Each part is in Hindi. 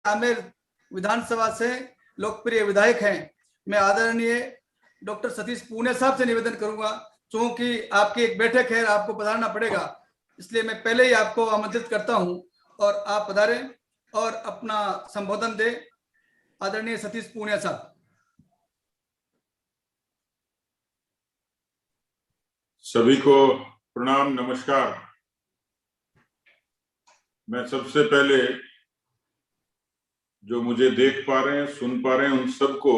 आमेर विधानसभा से लोकप्रिय विधायक हैं। मैं आदरणीय डॉक्टर सतीश पूनिया साहब से निवेदन करूंगा, चूंकि आपकी एक बैठक है, आपको पधारना पड़ेगा, इसलिए मैं पहले ही आपको आमंत्रित करता हूं और आप पधारें और अपना संबोधन दें। आदरणीय सतीश पूनिया साहब। सभी को प्रणाम, नमस्कार। मैं सबसे पहले जो मुझे देख पा रहे हैं, सुन पा रहे हैं, उन सबको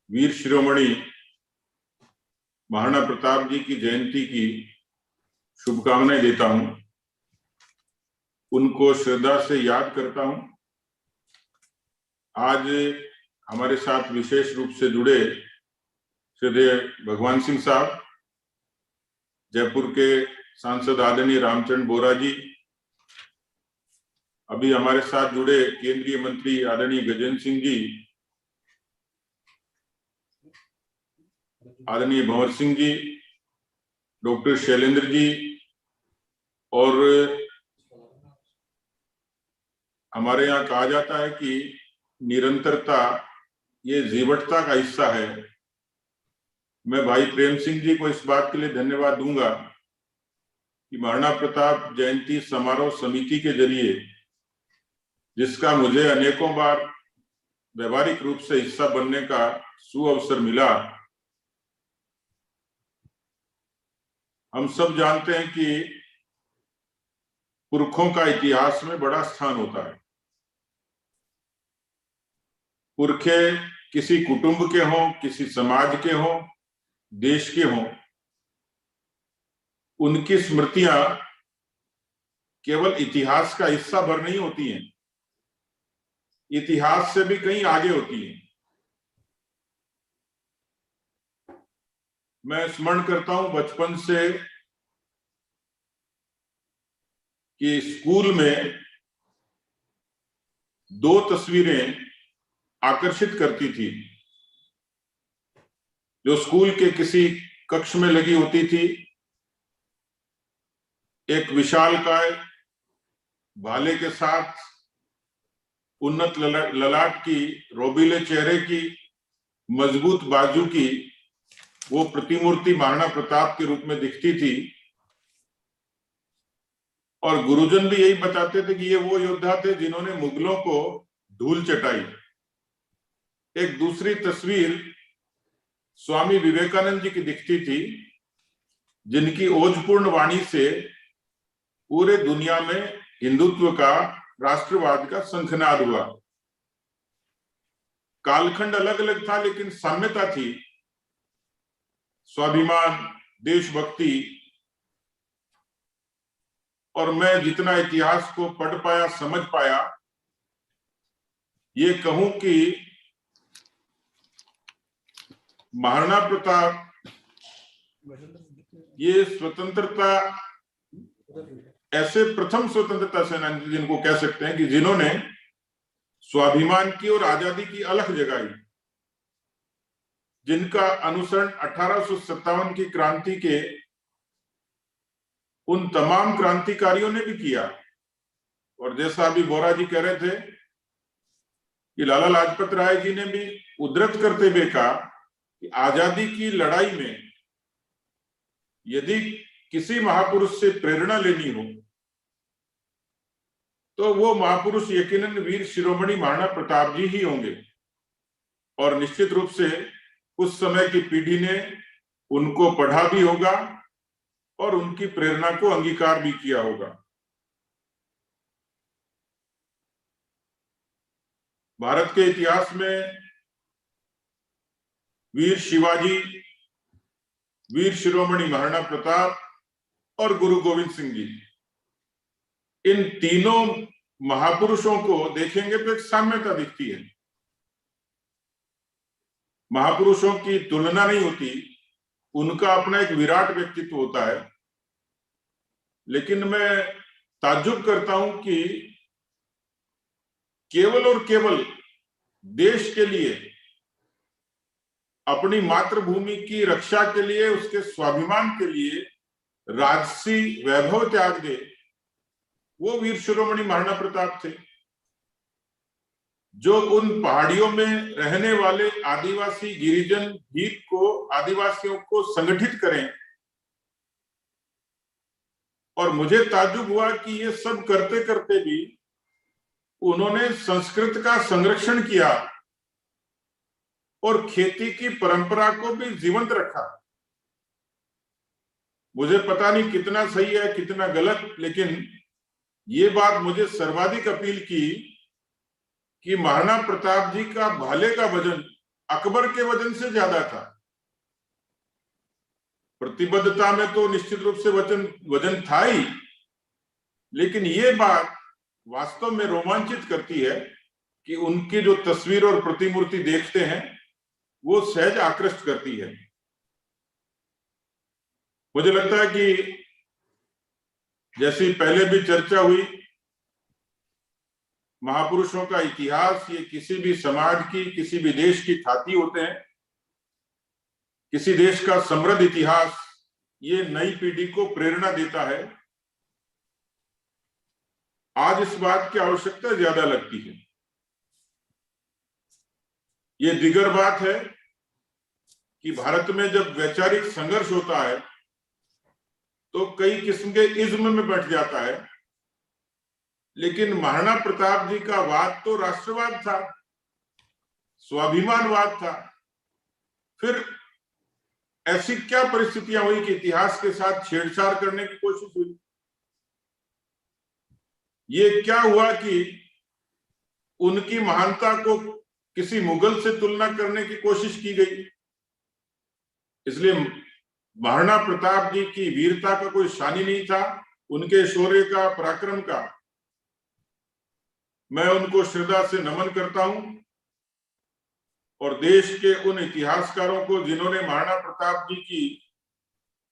वीर शिरोमणि महाराणा प्रताप जी की जयंती की शुभकामनाएं देता हूं। उनको श्रद्धा से याद करता हूं। आज हमारे साथ विशेष रूप से जुड़े श्रद्धेय भगवान सिंह साहब, जयपुर के सांसद आदरणीय रामचंद्र बोरा जी, अभी हमारे साथ जुड़े केंद्रीय मंत्री आदरणीय गजेंद्र सिंह जी, आदरणीय भंवर सिंह जी, डॉक्टर शैलेंद्र जी, और हमारे यहाँ कहा जाता है कि निरंतरता ये जीवटता का हिस्सा है। मैं भाई प्रेम सिंह जी को इस बात के लिए धन्यवाद दूंगा कि महाराणा प्रताप जयंती समारोह समिति के जरिए, जिसका मुझे अनेकों बार व्यवहारिक रूप से हिस्सा बनने का सुअवसर मिला, हम सब जानते हैं कि पुरखों का इतिहास में बड़ा स्थान होता है। पुरखे किसी कुटुंब के हों, किसी समाज के हों, देश के हों, उनकी स्मृतियां केवल इतिहास का हिस्सा भर नहीं होती हैं, इतिहास से भी कहीं आगे होती हैं। मैं स्मरण करता हूं बचपन से कि स्कूल में दो तस्वीरें आकर्षित करती थी, जो स्कूल के किसी कक्ष में लगी होती थी। एक विशालकाय भाले के साथ उन्नत ललाट की, रोबीले चेहरे की, मजबूत बाजू की वो प्रतिमूर्ति महाराणा प्रताप के रूप में दिखती थी। और गुरुजन भी यही बताते थे कि ये वो योद्धा थे जिन्होंने मुगलों को धूल चटाई। एक दूसरी तस्वीर स्वामी विवेकानंद जी की दिखती थी, जिनकी ओजपूर्ण वाणी से पूरे दुनिया में हिंदुत्व का, राष्ट्रवाद का शंखनाद हुआ। कालखंड अलग अलग था, लेकिन साम्यता थी। स्वाभिमान, देशभक्ति। और मैं जितना इतिहास को पढ़ पाया, समझ पाया, ये कहूं कि महाराणा प्रताप ये स्वतंत्रता, ऐसे प्रथम स्वतंत्रता सेनानी जिनको कह सकते हैं कि जिन्होंने स्वाभिमान की और आजादी की अलख जगाई, जिनका अनुसरण 1857 की क्रांति के उन तमाम क्रांतिकारियों ने भी किया। और जैसा अभी बोरा जी कह रहे थे कि लाला लाजपत राय जी ने भी उद्धृत करते हुए कहा कि आजादी की लड़ाई में यदि किसी महापुरुष से प्रेरणा लेनी हो तो वो महापुरुष यकीनन वीर शिरोमणि महाराणा प्रताप जी ही होंगे। और निश्चित रूप से उस समय की पीढ़ी ने उनको पढ़ा भी होगा और उनकी प्रेरणा को अंगीकार भी किया होगा। भारत के इतिहास में वीर शिवाजी, वीर शिरोमणि महाराणा प्रताप और गुरु गोविंद सिंह जी, इन तीनों महापुरुषों को देखेंगे तो एक साम्यता दिखती है। महापुरुषों की तुलना नहीं होती, उनका अपना एक विराट व्यक्तित्व होता है। लेकिन मैं ताज्जुब करता हूं कि केवल और केवल देश के लिए, अपनी मातृभूमि की रक्षा के लिए, उसके स्वाभिमान के लिए राजसी वैभव त्याग दे, वो वीर शिरोमणि महाराणा प्रताप थे। जो उन पहाड़ियों में रहने वाले आदिवासी गिरिजन हित को, आदिवासियों को संगठित करें। और मुझे ताज्जुब हुआ कि ये सब करते करते भी उन्होंने संस्कृत का संरक्षण किया और खेती की परंपरा को भी जीवंत रखा। मुझे पता नहीं कितना सही है कितना गलत, लेकिन ये बात मुझे सर्वाधिक अपील की कि महाराणा प्रताप जी का भाले का वजन अकबर के वजन से ज्यादा था। प्रतिबद्धता में तो निश्चित रूप से वजन था ही, लेकिन ये बात वास्तव में रोमांचित करती है कि उनकी जो तस्वीर और प्रतिमूर्ति देखते हैं वो सहज आकृष्ट करती है। मुझे लगता है कि जैसी पहले भी चर्चा हुई, महापुरुषों का इतिहास ये किसी भी समाज की, किसी भी देश की छाती होते हैं। किसी देश का समृद्ध इतिहास ये नई पीढ़ी को प्रेरणा देता है। आज इस बात की आवश्यकता ज्यादा लगती है। ये दिगर बात है कि भारत में जब वैचारिक संघर्ष होता है तो कई किस्म के इज्म में बैठ जाता है, लेकिन महाराणा प्रताप जी का वाद तो राष्ट्रवाद था, स्वाभिमानवाद था। फिर ऐसी क्या परिस्थितियां हुई कि इतिहास के साथ छेड़छाड़ करने की कोशिश हुई? ये क्या हुआ कि उनकी महानता को किसी मुगल से तुलना करने की कोशिश की गई? इसलिए महाराणा प्रताप जी की वीरता का कोई शानी नहीं था, उनके शौर्य का, पराक्रम का। मैं उनको श्रद्धा से नमन करता हूं और देश के उन इतिहासकारों को जिन्होंने महाराणा प्रताप जी की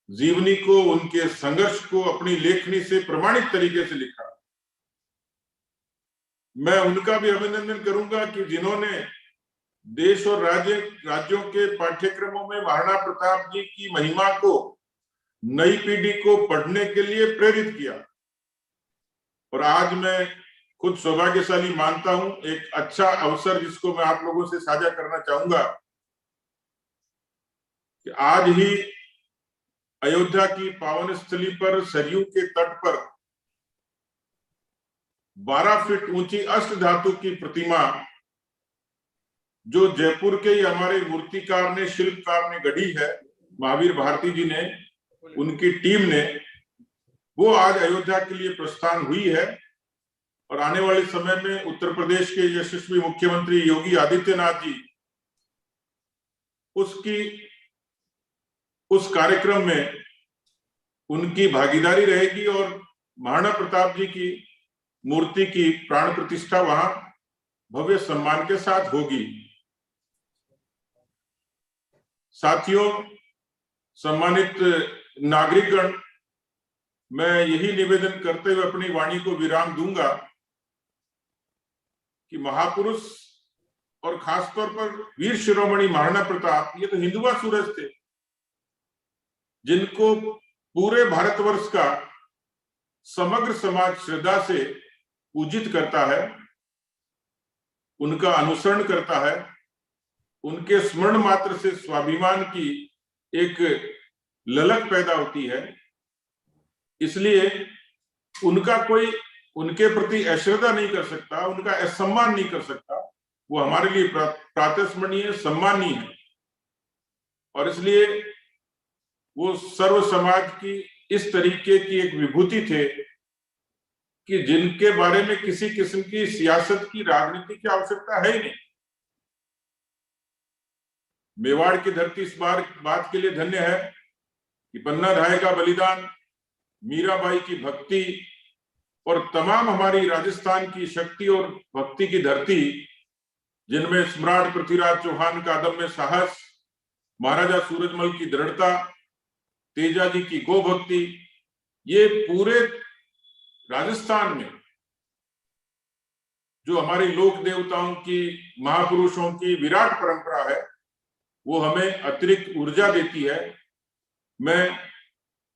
जीवनी को, उनके संघर्ष को अपनी लेखनी से प्रमाणित तरीके से लिखा, मैं उनका भी अभिनंदन करूंगा कि जिन्होंने देश और राज्यों के पाठ्यक्रमों में महाराणा प्रताप जी की महिमा को नई पीढ़ी को पढ़ने के लिए प्रेरित किया। और आज मैं खुद सौभाग्यशाली मानता हूं, एक अच्छा अवसर जिसको मैं आप लोगों से साझा करना चाहूंगा कि आज ही अयोध्या की पावन स्थली पर सरयू के तट पर 12 फीट ऊंची अष्ट धातु की प्रतिमा जो जयपुर के ही हमारे मूर्तिकार ने, शिल्पकार ने गढ़ी है, महावीर भारती जी ने, उनकी टीम ने, वो आज अयोध्या के लिए प्रस्थान हुई है। और आने वाले समय में उत्तर प्रदेश के यशस्वी मुख्यमंत्री योगी आदित्यनाथ जी उस कार्यक्रम में उनकी भागीदारी रहेगी और महाराणा प्रताप जी की मूर्ति की प्राण प्रतिष्ठा वहां भव्य सम्मान के साथ होगी। साथियों, सम्मानित नागरिकगण, मैं यही निवेदन करते हुए अपनी वाणी को विराम दूंगा कि महापुरुष और खासतौर पर वीर शिरोमणि महाराणा प्रताप, ये तो हिंदुआ सूरज थे जिनको पूरे भारतवर्ष का समग्र समाज श्रद्धा से पूजित करता है, उनका अनुसरण करता है। उनके स्मरण मात्र से स्वाभिमान की एक ललक पैदा होती है। इसलिए उनका कोई उनके प्रति अश्रद्धा नहीं कर सकता, उनका असम्मान नहीं कर सकता। वो हमारे लिए प्रातस्मरणीय, सम्माननीय है। और इसलिए वो सर्व समाज की इस तरीके की एक विभूति थे कि जिनके बारे में किसी किस्म की सियासत की, राजनीति की आवश्यकता है ही नहीं। मेवाड़ की धरती इस बात के लिए धन्य है कि पन्ना धाय का बलिदान, मीराबाई की भक्ति और तमाम हमारी राजस्थान की शक्ति और भक्ति की धरती, जिनमें सम्राट पृथ्वीराज चौहान का अदम्य साहस, महाराजा सूरजमल की दृढ़ता, तेजा जी की गो भक्ति, ये पूरे राजस्थान में जो हमारी लोक देवताओं की, महापुरुषों की विराट परंपरा है, वो हमें अतिरिक्त ऊर्जा देती है। मैं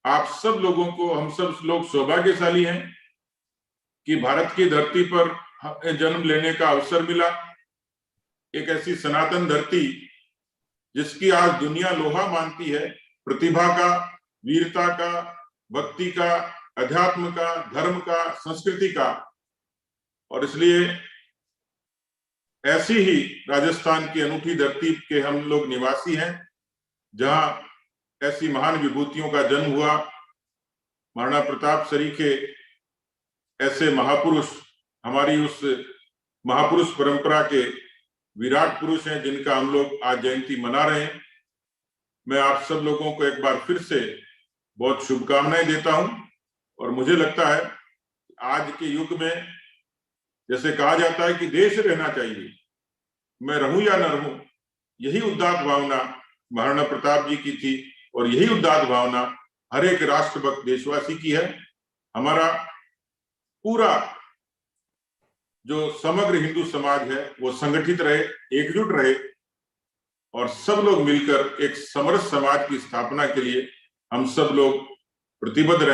आप सब लोगों को, हम सब लोग सौभाग्यशाली हैं कि भारत की धरती पर जन्म लेने का अवसर मिला। एक ऐसी सनातन धरती जिसकी आज दुनिया लोहा मानती है, प्रतिभा का, वीरता का, भक्ति का, अध्यात्म का, धर्म का, संस्कृति का। और इसलिए ऐसी ही राजस्थान की अनूठी धरती के हम लोग निवासी हैं, जहां ऐसी महान विभूतियों का जन्म हुआ। महाराणा प्रताप सरीखे ऐसे महापुरुष हमारी उस महापुरुष परंपरा के विराट पुरुष हैं, जिनका हम लोग आज जयंती मना रहे हैं। मैं आप सब लोगों को एक बार फिर से बहुत शुभकामनाएं देता हूं। और मुझे लगता है आज के युग में जैसे कहा जाता है कि देश रहना चाहिए, मैं रहूं या न रहूं, यही उदात्त भावना महाराणा प्रताप जी की थी और यही उदात्त भावना हर एक राष्ट्रभक्त देशवासी की है। हमारा पूरा जो समग्र हिंदू समाज है वो संगठित रहे, एकजुट रहे और सब लोग मिलकर एक समरस समाज की स्थापना के लिए हम सब लोग प्रतिबद्ध रहे।